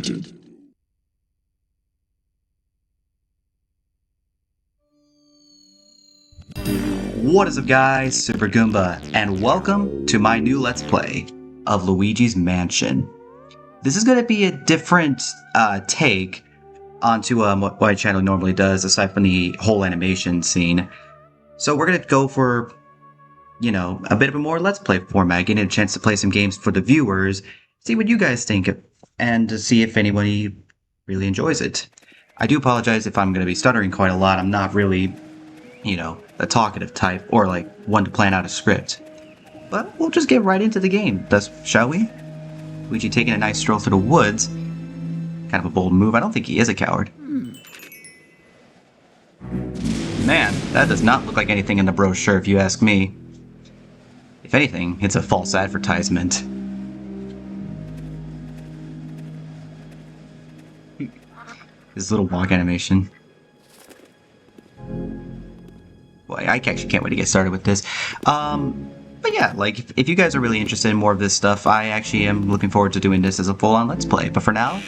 Luigi. What is up guys, Super Goomba, and welcome to my new Let's Play of Luigi's Mansion. This is going to be a different take onto what my channel normally does, aside from the whole animation scene. So we're going to go for, you know, a bit of a more Let's Play format, getting a chance to play some games for the viewers, see what you guys think, and to see if anybody really enjoys it. I do apologize if I'm going to be stuttering quite a lot. I'm not really, you know, a talkative type, or like one to plan out a script. But we'll just get right into the game, shall we? Luigi taking a nice stroll through the woods. Kind of a bold move. I don't think he is a coward. Man, that does not look like anything in the brochure if you ask me. If anything, it's a false advertisement. This little walk animation. Boy, I actually can't wait to get started with this. But yeah, like, if you guys are really interested in more of this stuff, I actually am looking forward to doing this as a full-on Let's Play. But for now,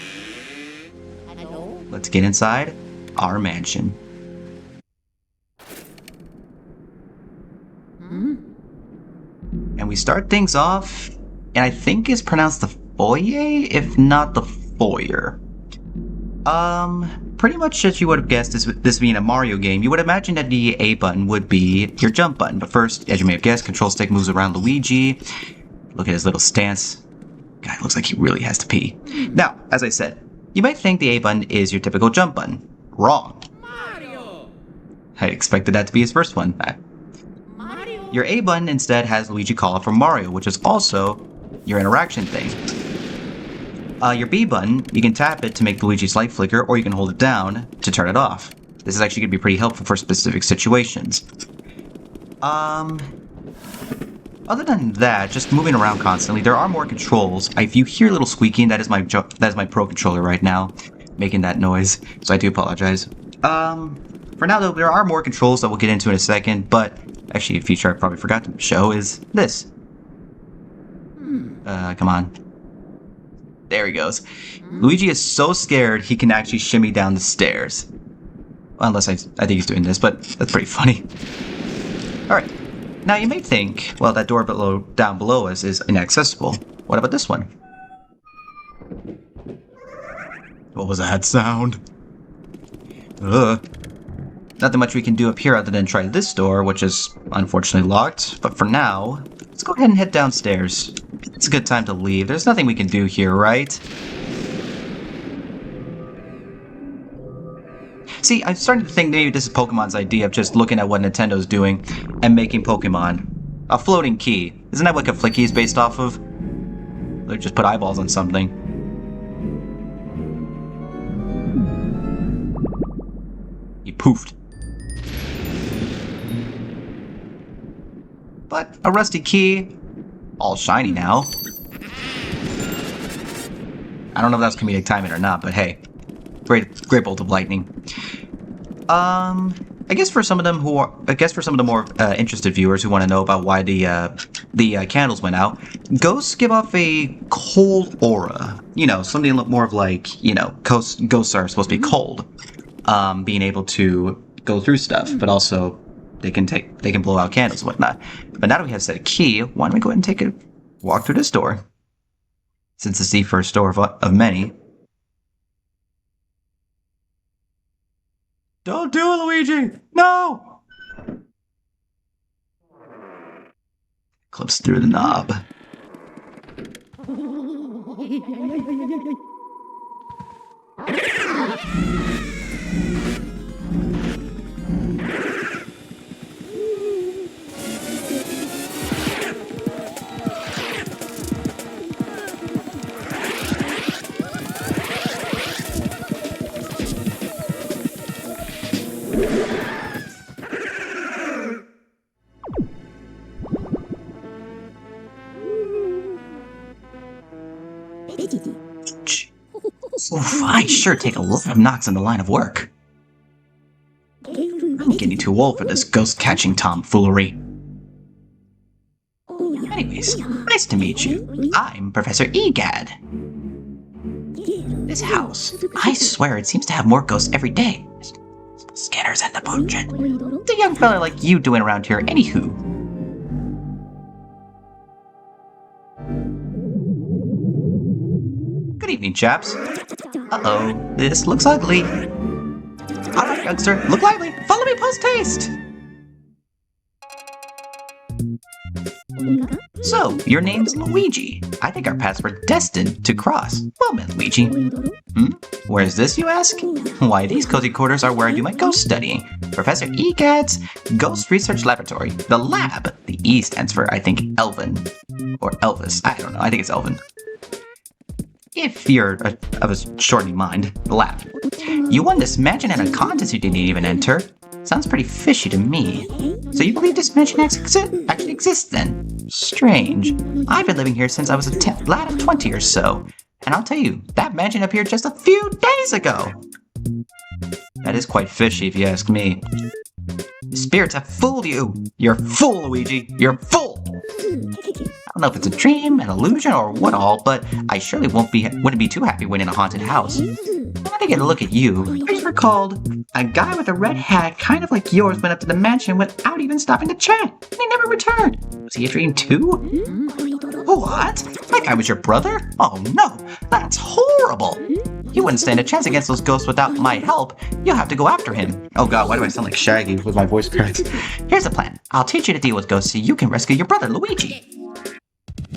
let's get inside our mansion. And we start things off, and I think it's pronounced the foyer, if not the foyer. Pretty much as you would have guessed, this being a Mario game, you would imagine that the A button would be your jump button. But first, as you may have guessed, control stick moves around Luigi. Look at his little stance. Guy looks like he really has to pee. Now, as I said, you might think the A button is your typical jump button. Wrong. Mario! I expected that to be his first one. Mario. Your A button instead has Luigi call out for Mario, which is also your interaction thing. Your B button, you can tap it to make Luigi's light flicker, or you can hold it down to turn it off. This is actually going to be pretty helpful for specific situations. Other than that, just moving around constantly, there are more controls. If you hear a little squeaking, that is my Pro Controller right now, making that noise, so I do apologize. For now though, there are more controls that we'll get into in a second, but actually a feature I probably forgot to show is this. Come on. There he goes. Luigi is so scared he can actually shimmy down the stairs. Well, unless I think he's doing this, but that's pretty funny. Alright. Now you may think, well, that door down below us is inaccessible. What about this one? What was that sound? Nothing much we can do up here other than try this door, which is unfortunately locked. But for now, let's go ahead and head downstairs. It's a good time to leave. There's nothing we can do here, right? See, I'm starting to think maybe this is Pokemon's idea of just looking at what Nintendo's doing and making Pokemon. A floating key. Isn't that what a flicky is based off of? They just put eyeballs on something. He poofed. But a rusty key, all shiny now. I don't know if that's comedic timing or not, but hey, great bolt of lightning. I guess for some of them the more interested viewers who want to know about why the candles went out, ghosts give off a cold aura. You know, something more of like, you know, ghosts are supposed to be cold, being able to go through stuff, but also they can blow out candles and whatnot. But now that we have set a key, why don't we go ahead and take a walk through this door? Since it's the first door of many. Don't do it, Luigi! No! Clips through the knob. Oof, I sure take a lot of knocks in the line of work. I'm getting too old for this ghost-catching tomfoolery. Anyways, nice to meet you. I'm Professor Egad. This house, I swear it seems to have more ghosts every day. Scanners and the potion. What's a young fella like you doing around here, anywho? Good evening, chaps. Uh-oh, this looks ugly. Alright, youngster, look lively. Follow me post-haste. So, your name's Luigi. I think our paths were destined to cross. Well met, Luigi. Where's this, you ask? Why, these cozy quarters are where I do my ghost studying. Professor EGAD's Ghost Research Laboratory. The lab. The E stands for, I think, Elvin. Or Elvis. I don't know. I think it's Elvin. If you're of a shortening mind, the lab. You won this mansion at a contest you didn't even enter. Sounds pretty fishy to me. So you believe this mansion actually exists then? Strange. I've been living here since I was a lad of 20 or so. And I'll tell you, that mansion appeared just a few days ago. That is quite fishy if you ask me. The spirits have fooled you. You're a fool, Luigi. You're a fool. I don't know if it's a dream, an illusion, or what all, but I surely wouldn't be too happy when in a haunted house. When I get a look at you, I just recalled a guy with a red hat kind of like yours went up to the mansion without even stopping to chat, and he never returned. Was he a dream too? What? That guy was your brother? Oh no, that's horrible. You wouldn't stand a chance against those ghosts without my help. You'll have to go after him. Oh god, why do I sound like Shaggy with my voice cracked? Here's the plan. I'll teach you to deal with ghosts so you can rescue your brother, Luigi.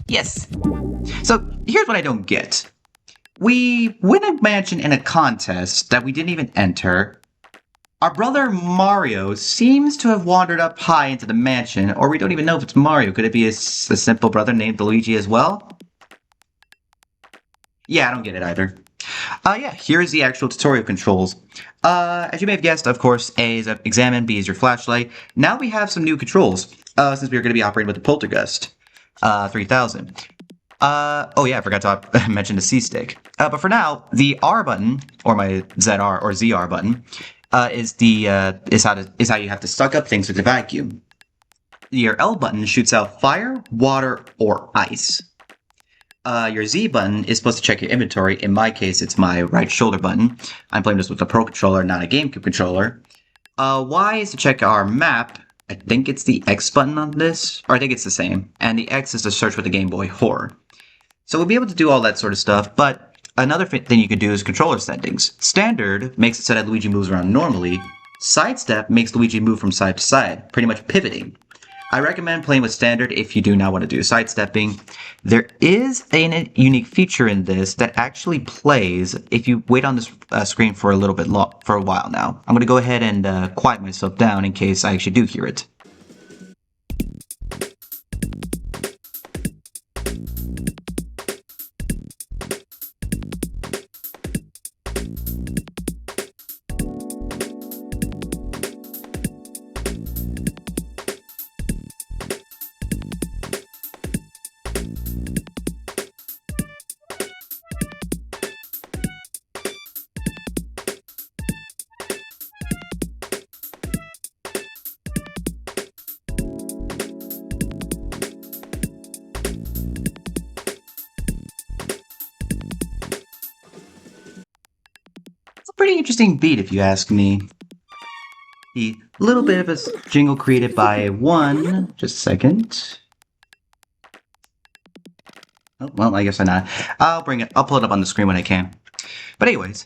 Yes. So, here's what I don't get. We win a mansion in a contest that we didn't even enter. Our brother Mario seems to have wandered up high into the mansion, or we don't even know if it's Mario. Could it be a simple brother named Luigi as well? Yeah, I don't get it either. Yeah, here's the actual tutorial controls. As you may have guessed, of course, A is examine, B is your flashlight. Now we have some new controls, since we're going to be operating with the Poltergust 3000. Oh yeah, I forgot to mention the C-stick. But for now, the R button, or my ZR or ZR button, is how you have to suck up things with the vacuum. Your L button shoots out fire, water, or ice. Your Z button is supposed to check your inventory. In my case, it's my right shoulder button. I'm playing this with a Pro controller, not a GameCube controller. Y is to check our map. I think it's the X button on this, or I think it's the same. And the X is to search with the Game Boy Horror. So we'll be able to do all that sort of stuff, but another thing you can do is controller settings. Standard makes it so that Luigi moves around normally. Sidestep makes Luigi move from side to side, pretty much pivoting. I recommend playing with standard if you do not want to do sidestepping. There is a unique feature in this that actually plays if you wait on this screen for a while now. I'm going to go ahead and quiet myself down in case I actually do hear it. Pretty interesting beat if you ask me. The little bit of a jingle created by just a second. Oh, well, I guess I'm not. I'll pull it up on the screen when I can. But anyways,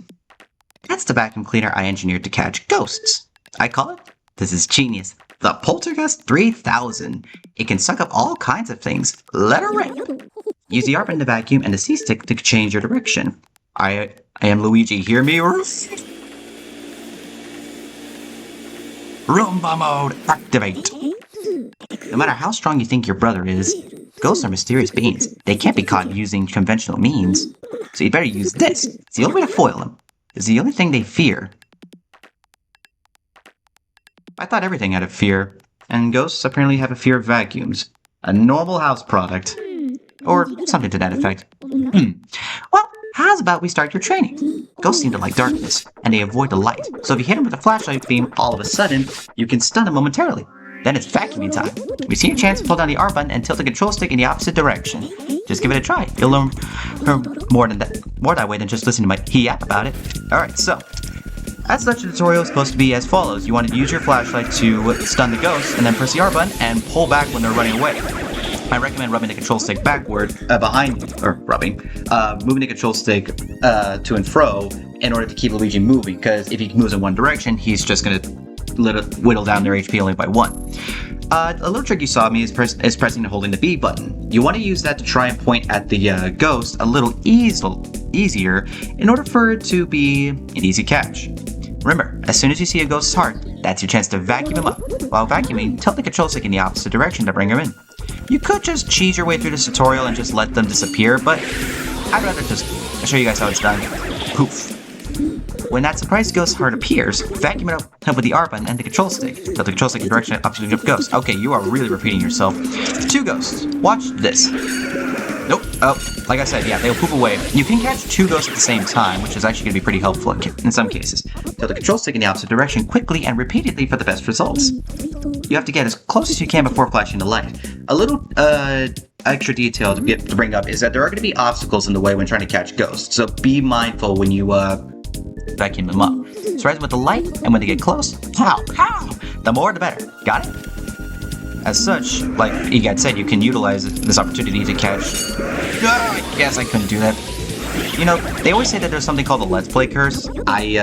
that's the vacuum cleaner I engineered to catch ghosts. I call it, this is genius, the Poltergust 3000. It can suck up all kinds of things. Let her rip. Use the R button to vacuum and the C stick to change your direction. I am Luigi, hear me? Roomba mode, activate! No matter how strong you think your brother is, ghosts are mysterious beings. They can't be caught using conventional means. So you better use this. It's the only way to foil them. It's the only thing they fear. I thought everything had a fear, and ghosts apparently have a fear of vacuums. A normal house product. Or something to that effect. Well, how's about we start your training? Ghosts seem to like darkness, and they avoid the light. So if you hit them with a flashlight beam all of a sudden, you can stun them momentarily. Then it's vacuuming time. When you see a chance, pull down the R button and tilt the control stick in the opposite direction. Just give it a try. You'll learn more that way than just listening to my yap about it. Alright, so as such, the tutorial is supposed to be as follows. You want to use your flashlight to stun the ghosts, and then press the R button and pull back when they're running away. I recommend rubbing the control stick backward, moving the control stick to and fro in order to keep Luigi moving, because if he moves in one direction, he's just going to whittle down their HP only by 1. A little trick you saw me is pressing and holding the B button. You want to use that to try and point at the ghost a little easier in order for it to be an easy catch. Remember, as soon as you see a ghost's heart, that's your chance to vacuum him up. While vacuuming, tilt the control stick in the opposite direction to bring him in. You could just cheese your way through this tutorial and just let them disappear, but I'd rather just show you guys how it's done. Poof. When that surprise ghost heart appears, vacuum it up with the R button and the control stick. Tilt the control stick in the direction opposite of the ghost. Okay, you are really repeating yourself. 2 ghosts. Watch this. Nope. Oh, like I said, yeah, they'll poof away. You can catch 2 ghosts at the same time, which is actually going to be pretty helpful in some cases. Tilt the control stick in the opposite direction quickly and repeatedly for the best results. You have to get as close as you can before flashing the light. A little extra detail to bring up is that there are going to be obstacles in the way when trying to catch ghosts, so be mindful when you vacuum them up. Surprise them with the light, and when they get close, pow, pow! The more the better. Got it? As such, like Egad said, you can utilize this opportunity to catch... I guess I couldn't do that. You know, they always say that there's something called the Let's Play curse. I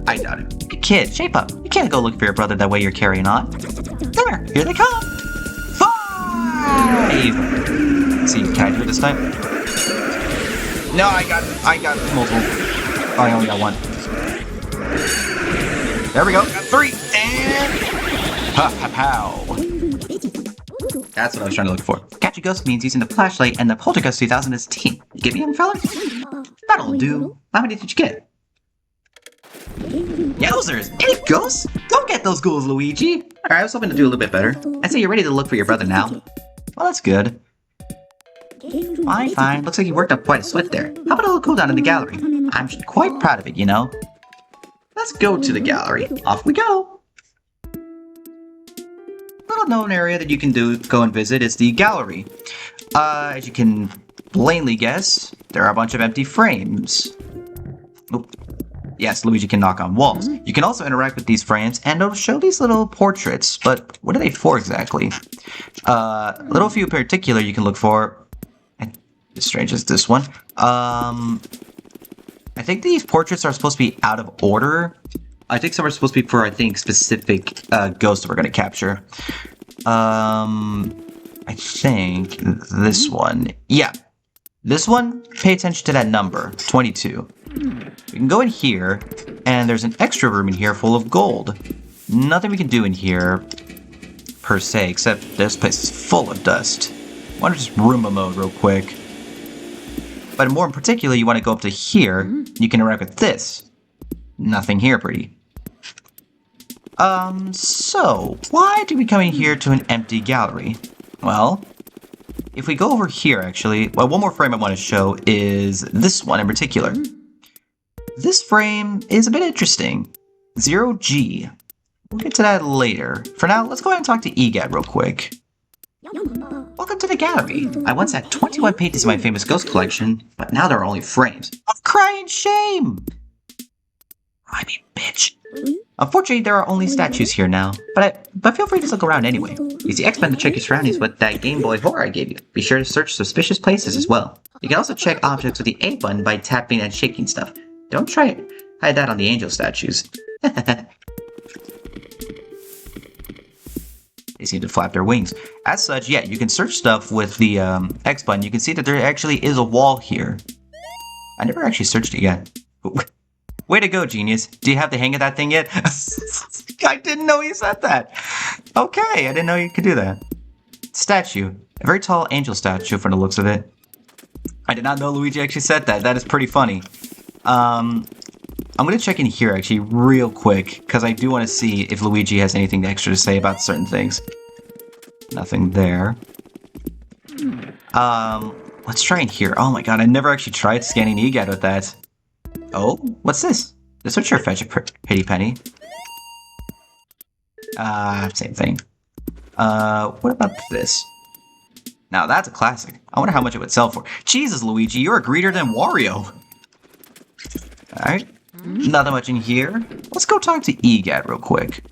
doubt it. Kid, shape up. You can't go look for your brother that way you're carrying on. There, here they come! 5! See, can I do it this time? No, I got multiple. Oh, I only got 1. There we go, got 3, and... Ha, ha, pow! That's what I was trying to look for. Catch a ghost means using the flashlight and the Poltergeist 2000 as team. You get me in, fella? That'll do. How many did you get? Yowzers! 8 ghosts? Don't get those ghouls, Luigi! Alright, I was hoping to do a little bit better. I say you're ready to look for your brother now. Well, that's good. Fine. Looks like you worked up quite a sweat there. How about a little cool down in the gallery? I'm quite proud of it, you know. Let's go to the gallery. Off we go! Little known area that you can go and visit is the gallery. As you can plainly guess, there are a bunch of empty frames. Oop. Yes, Luigi can knock on walls. You can also interact with these frames, and it'll show these little portraits, but what are they for exactly? Little few in particular you can look for. As strange as this one. I think these portraits are supposed to be out of order. I think some are supposed to be for, specific ghosts we're going to capture. I think this one. Yeah. This one, pay attention to that number, 22. We can go in here, and there's an extra room in here full of gold. Nothing we can do in here, per se, except this place is full of dust. Why don't I just Roomba mode real quick? But more in particular, you want to go up to here. You can interact with this. Nothing here, pretty. So, why do we come in here to an empty gallery? Well, if we go over here, actually, well, one more frame I want to show is this one in particular. This frame is a bit interesting. 0G. We'll get to that later. For now, let's go ahead and talk to EGAD real quick. Welcome to the gallery. I once had 21 paintings in my famous ghost collection, but now there are only frames. I'm crying shame! I mean, bitch. Unfortunately, there are only statues here now, but feel free to look around anyway. Use the X button to check your surroundings with that Game Boy Horror I gave you. Be sure to search suspicious places as well. You can also check objects with the A button by tapping and shaking stuff. Don't try it. Hide that on the angel statues. They seem to flap their wings. As such, yeah, you can search stuff with the X button. You can see that there actually is a wall here. I never actually searched it yet. Way to go, genius. Do you have the hang of that thing yet? I didn't know you said that. Okay, I didn't know you could do that. Statue. A very tall angel statue from the looks of it. I did not know Luigi actually said that. That is pretty funny. I'm going to check in here actually real quick, because I do want to see if Luigi has anything extra to say about certain things. Nothing there. Let's try in here. Oh my god, I never actually tried scanning EGAD with that. Oh, what's this? This would sure fetch a pretty penny. Same thing. What about this? Now that's a classic. I wonder how much it would sell for. Jesus, Luigi, you're a greedier than Wario. Alright. Nothing much in here. Let's go talk to EGAT real quick.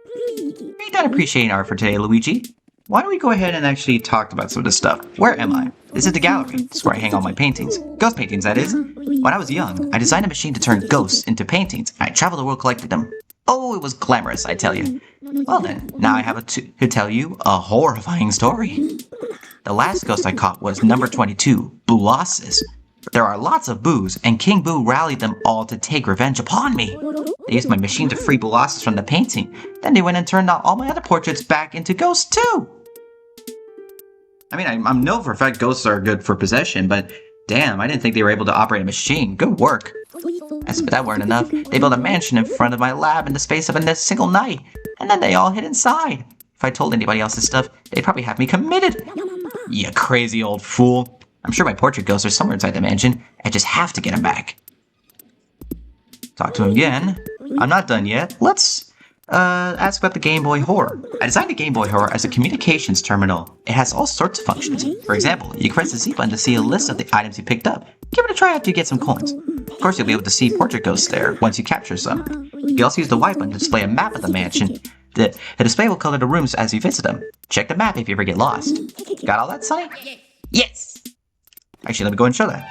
Are you done appreciating art for today, Luigi? Why don't we go ahead and actually talk about some of this stuff? Where am I? This is the gallery. This is where I hang all my paintings. Ghost paintings, that is. When I was young, I designed a machine to turn ghosts into paintings. I traveled the world collecting them. Oh, it was glamorous, I tell you. Well then, now I have to tell you a horrifying story. The last ghost I caught was number 22, Boolossus. There are lots of Boos, and King Boo rallied them all to take revenge upon me. They used my machine to free Boolossus from the painting. Then they went and turned all my other portraits back into ghosts too. I mean, I know for a fact ghosts are good for possession, but damn, I didn't think they were able to operate a machine. Good work. As if that weren't enough, they built a mansion in front of my lab in the space of a single night, and then they all hid inside. If I told anybody else this stuff, they'd probably have me committed. You crazy old fool. I'm sure my portrait ghosts are somewhere inside the mansion. I just have to get him back. Talk to him again. I'm not done yet. Let's ask about the Game Boy Horror. I designed the Game Boy Horror as a communications terminal. It has all sorts of functions. For example, you can press the Z button to see a list of the items you picked up. Give it a try after you get some coins. Of course, you'll be able to see portrait ghosts there once you capture some. You can also use the Y button to display a map of the mansion. The display will color the rooms as you visit them. Check the map if you ever get lost. Got all that, Sonny? Yes! Actually, let me go and show that.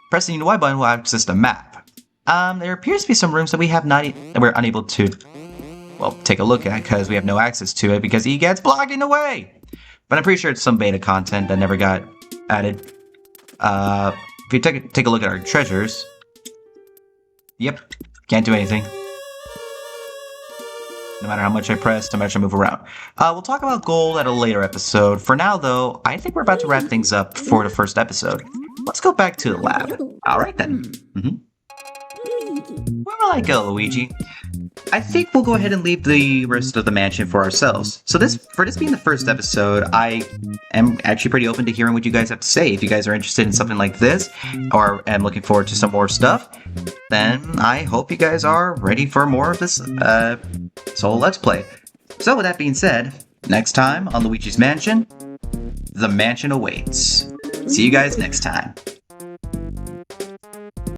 Pressing the Y button will access the map. There appears to be some rooms that we're unable to, well, take a look at because we have no access to it because EGAT's blocking the way. But I'm pretty sure it's some beta content that never got added. If you take a look at our treasures, yep, can't do anything. No matter how much I press, no matter how much I move around. We'll talk about gold at a later episode. For now, though, I think we're about to wrap things up for the first episode. Let's go back to the lab. Alright then. Where will I go, Luigi? I think we'll go ahead and leave the rest of the mansion for ourselves. So for this being the first episode, I am actually pretty open to hearing what you guys have to say. If you guys are interested in something like this, or am looking forward to some more stuff, then I hope you guys are ready for more of this solo Let's Play. So with that being said, next time on Luigi's Mansion, the mansion awaits. See you guys next time.